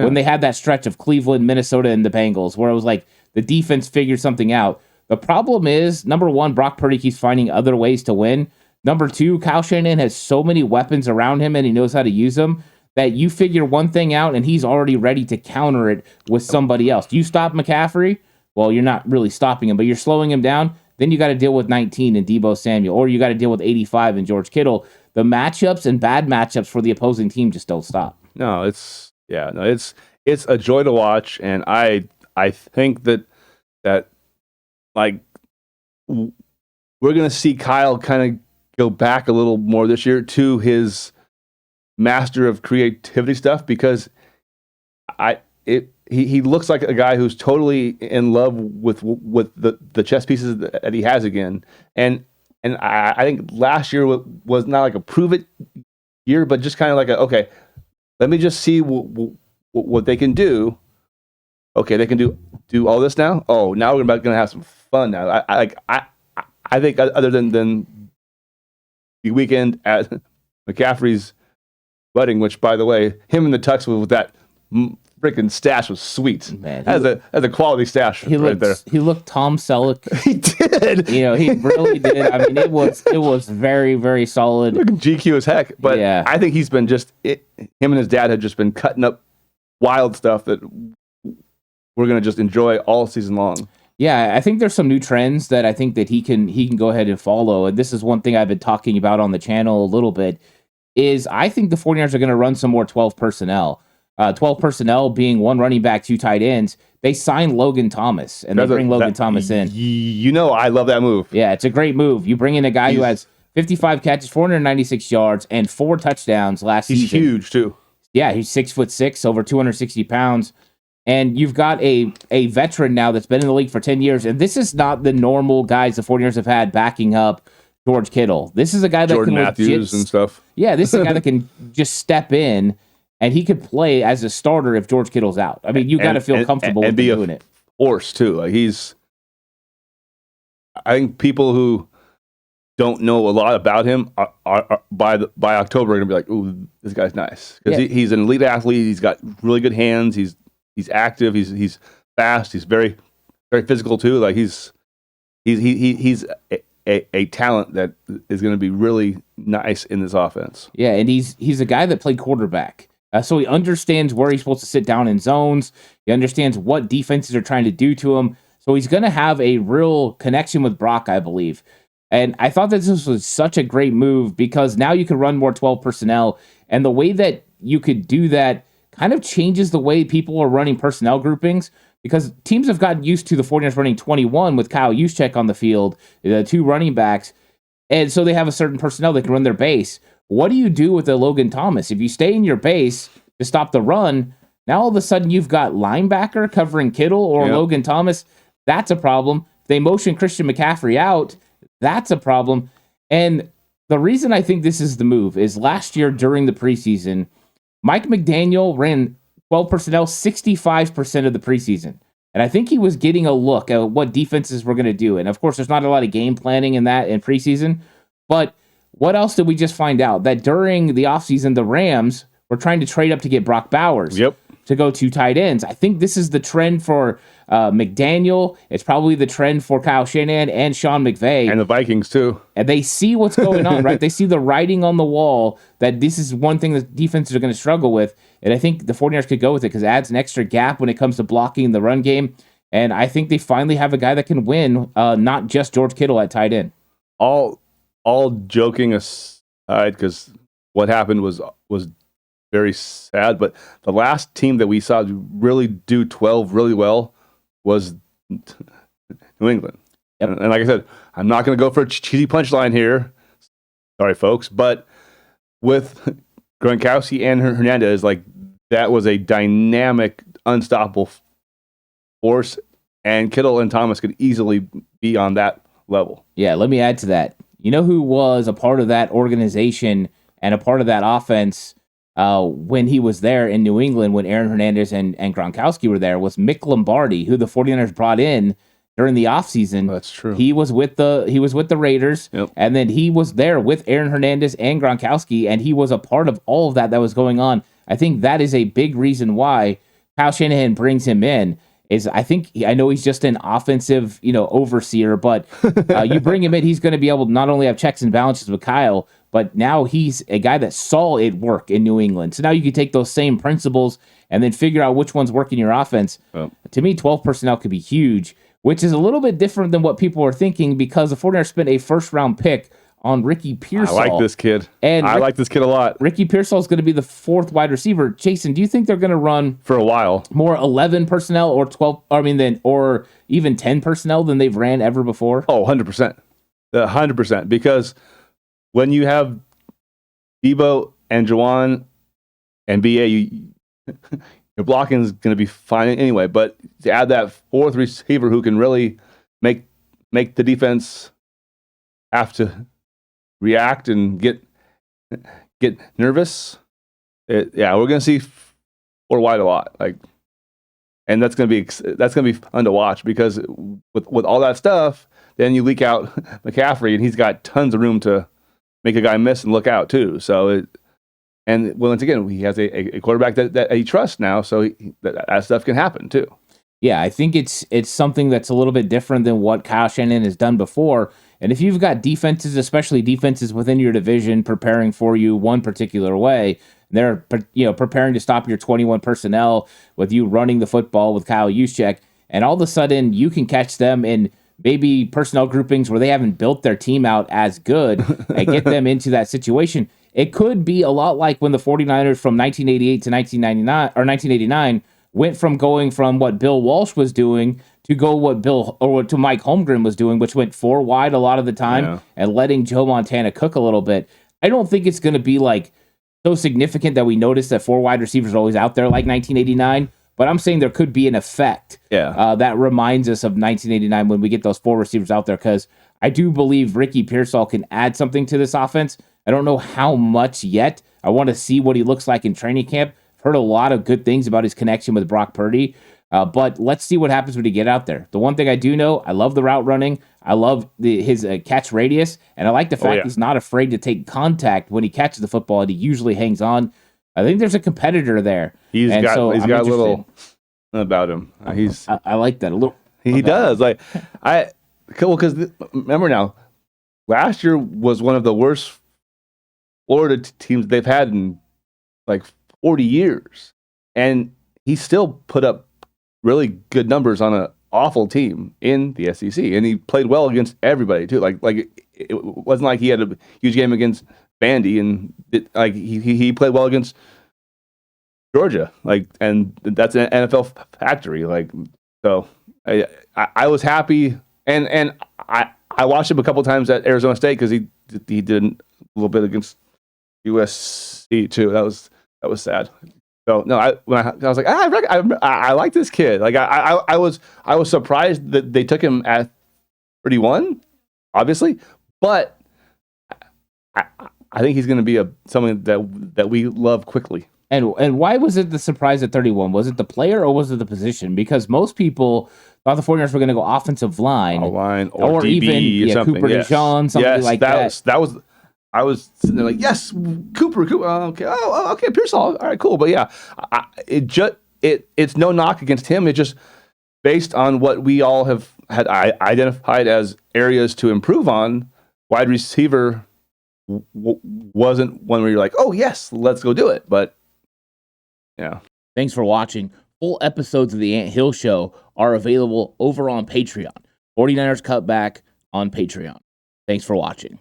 when they had that stretch of Cleveland, Minnesota, and the Bengals, where it was like the defense figured something out. The problem is, number one, Brock Purdy keeps finding other ways to win. Number two, Kyle Shanahan has so many weapons around him and he knows how to use them that you figure one thing out and he's already ready to counter it with somebody else. Do you stop McCaffrey? Well, you're not really stopping him, but you're slowing him down. Then you got to deal with 19 and Deebo Samuel, or you got to deal with 85 and George Kittle. The matchups and bad matchups for the opposing team just don't stop. No, it's a joy to watch, and I think that like we're gonna see Kyle kind of go back a little more this year to his master of creativity stuff, because he looks like a guy who's totally in love with the chess pieces that he has again, and I think last year was not like a prove it year, but just kind of like okay, let me just see what they can do. Okay, they can do all this now. Oh, now we're going to have some fun now. I think other than the weekend at McCaffrey's wedding, which, by the way, him in the tux with that freaking stash was sweet. Man, as a quality stash right there. He looked Tom Selleck. He did. He really did. I mean, it was very, very solid. Looking GQ as heck. But yeah. I think he's been him and his dad had just been cutting up wild stuff that we're going to just enjoy all season long. Yeah, I think there's some new trends that I think that he can go ahead and follow. And this is one thing I've been talking about on the channel a little bit, is I think the 49ers are going to run some more 12 personnel. 12 personnel being one running back, two tight ends. They signed Logan Thomas, and they bring Logan Thomas in. I love that move. Yeah, it's a great move. You bring in a guy who has 55 catches, 496 yards, and 4 touchdowns last season. He's huge, too. Yeah, he's 6'6", over 260 pounds. And you've got a veteran now that's been in the league for 10 years. And this is not the normal guys the 49ers have had backing up George Kittle. This is a guy that Jordan Matthews and stuff. Yeah, this is a guy that can just step in, and he could play as a starter if George Kittle's out. I mean, you got to feel comfortable with doing it. Force, too. Like I think people who don't know a lot about him are by October are going to be like, ooh, this guy's nice. Because he's an elite athlete. He's got really good hands. He's active. He's fast. He's very, very physical too. Like he's a talent that is going to be really nice in this offense. Yeah, and he's a guy that played quarterback, so he understands where he's supposed to sit down in zones. He understands what defenses are trying to do to him. So he's going to have a real connection with Brock, I believe. And I thought that this was such a great move because now you can run more 12 personnel, and the way that you could do that kind of changes the way people are running personnel groupings, because teams have gotten used to the 49ers running 21 with Kyle Juszczyk on the field, the 2 running backs, and so they have a certain personnel that can run their base. What do you do with a Logan Thomas? If you stay in your base to stop the run, now all of a sudden you've got linebacker covering Kittle or Logan Thomas. That's a problem. If they motion Christian McCaffrey out, that's a problem. And the reason I think this is the move is last year during the preseason, Mike McDaniel ran 12 personnel 65% of the preseason. And I think he was getting a look at what defenses were going to do. And of course, there's not a lot of game planning in that in preseason. But what else did we just find out? That during the offseason, the Rams were trying to trade up to get Brock Bowers to go to tight ends. I think this is the trend for McDaniel. It's probably the trend for Kyle Shanahan and Sean McVay. And the Vikings, too. And they see what's going on, right? They see the writing on the wall that this is one thing that defenses are going to struggle with. And I think the 49ers could go with it because it adds an extra gap when it comes to blocking the run game. And I think they finally have a guy that can win, not just George Kittle at tight end. All joking aside, because what happened was very sad, but the last team that we saw really do 12 really well was New England. And like I said, I'm not going to go for a cheesy punchline here. Sorry, folks. But with Gronkowski and Hernandez, like that was a dynamic, unstoppable force, and Kittle and Thomas could easily be on that level. Yeah, let me add to that. You know who was a part of that organization and a part of that offense when he was there in New England, when Aaron Hernandez and Gronkowski were there, was Mick Lombardi, who the 49ers brought in during the offseason. That's true. He was with the Raiders, and then he was there with Aaron Hernandez and Gronkowski, and he was a part of all of that was going on. I think that is a big reason why Kyle Shanahan brings him in is I know he's just an offensive, overseer, but you bring him in, he's going to be able to not only have checks and balances with Kyle, but now he's a guy that saw it work in New England. So now you can take those same principles and then figure out which ones work in your offense. To me, 12 personnel could be huge, which is a little bit different than what people are thinking because the 49ers spent a first-round pick on Ricky Pearsall. I like this kid. And I like this kid a lot. Ricky Pearsall is going to be the fourth wide receiver. Jason, do you think they're going to run for a while more 11 personnel or 12? Or even 10 personnel than they've ran ever before? Oh, 100%, 100%. Because when you have Debo and Juwan and BA, your blocking is going to be fine anyway. But to add that fourth receiver who can really make the defense have to react and get nervous. We're going to see four wide a lot, and that's going to be fun to watch because with all that stuff, then you leak out McCaffrey and he's got tons of room to make a guy miss and look out too. So once again, he has a quarterback that he trusts now, so that stuff can happen too. Yeah, I think it's something that's a little bit different than what Kyle Shanahan has done before. And if you've got defenses, especially defenses within your division, preparing for you one particular way, they're preparing to stop your 21 personnel with you running the football with Kyle Juszczyk, and all of a sudden you can catch them in maybe personnel groupings where they haven't built their team out as good and get them into that situation. It could be a lot like when the 49ers from 1988 to 1999 or 1989 went from going from what Bill Walsh was doing to to Mike Holmgren was doing, which went four wide a lot of the time and letting Joe Montana cook a little bit. I don't think it's going to be so significant that we notice that four wide receivers are always out there like 1989. But I'm saying there could be an effect that reminds us of 1989 when we get those four receivers out there, because I do believe Ricky Pearsall can add something to this offense. I don't know how much yet. I want to see what he looks like in training camp. Heard a lot of good things about his connection with Brock Purdy. But let's see what happens when he get out there. The one thing I do know, I love the route running. I love his catch radius. And I like the fact he's not afraid to take contact when he catches the football, and he usually hangs on. I think there's a competitor there. He's got a little about him. I like that a little. He does. Because remember now, last year was one of the worst Florida teams they've had in 40 years, and he still put up really good numbers on an awful team in the SEC, and he played well against everybody too. It wasn't like he had a huge game against Vandy, and he played well against Georgia, and that's an NFL factory. So I was happy, and I watched him a couple times at Arizona State because he did a little bit against USC too. That was sad. So no, I was like, I like this kid. I was surprised that they took him at 31, obviously, but I think he's going to be something that we love quickly. And why was it the surprise at 31? Was it the player or was it the position? Because most people thought the 49ers were going to go offensive line, or DB even something. Cooper DeJean, something like that. I was sitting there yes, Cooper. Okay, okay, Pearsall. All right, cool. But yeah, it's no knock against him. It's just based on what we all have had identified as areas to improve on. Wide receiver wasn't one where you're like, oh yes, let's go do it. But yeah. Thanks for watching. Full episodes of the Ant Hill Show are available over on Patreon. 49ers Cutback on Patreon. Thanks for watching.